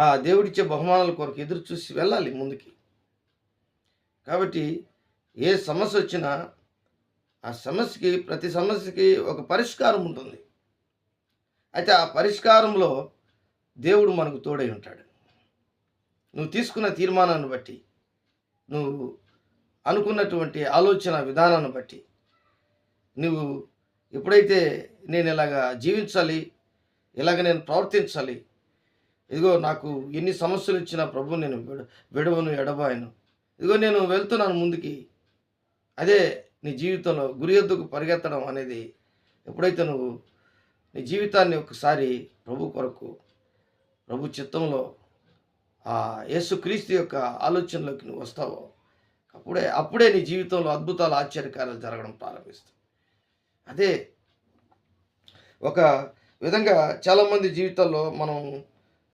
ఆ దేవుడిచ్చే బహుమానాల కొరకు ఎదురు చూసి వెళ్ళాలి ముందుకి. కాబట్టి ఏ సమస్యొచ్చినా ఆ సమస్యకి ప్రతి సమస్యకి ఒక పరిష్కారం ఉంటుంది. అయితే ఆ పరిష్కారంలో దేవుడు మనకు తోడై ఉంటాడు. నువ్వు తీసుకున్న తీర్మానాన్ని బట్టి, నువ్వు అనుకున్నటువంటి ఆలోచన విధానాన్ని బట్టి, నువ్వు ఎప్పుడైతే నేనిలాగా జీవించాలి, ఇలాగ నేను ప్రవర్తించాలి, ఇదిగో నాకు ఎన్ని సమస్యలొచ్చినా ప్రభువుని నేను విడవను, ఎడబాయను. ఇదిగో నేను వెళ్తున్నాను ముందుకి. అదే నీ జీవితంలో గురి యొద్దకు పరిగెత్తడం అనేది ఎప్పుడైతే నువ్వు నీ జీవితాన్ని ఒకసారి ప్రభు కొరకు, ప్రభు చిత్తంలో యేసుక్రీస్తు యొక్క ఆలోచనలోకి నువ్వు వస్తావో, అప్పుడే నీ జీవితంలో అద్భుతాలు, ఆశ్చర్యకార్యాలు జరగడం ప్రారంభిస్తాయి. అదే ఒక విధంగా చాలామంది జీవితాల్లో మనం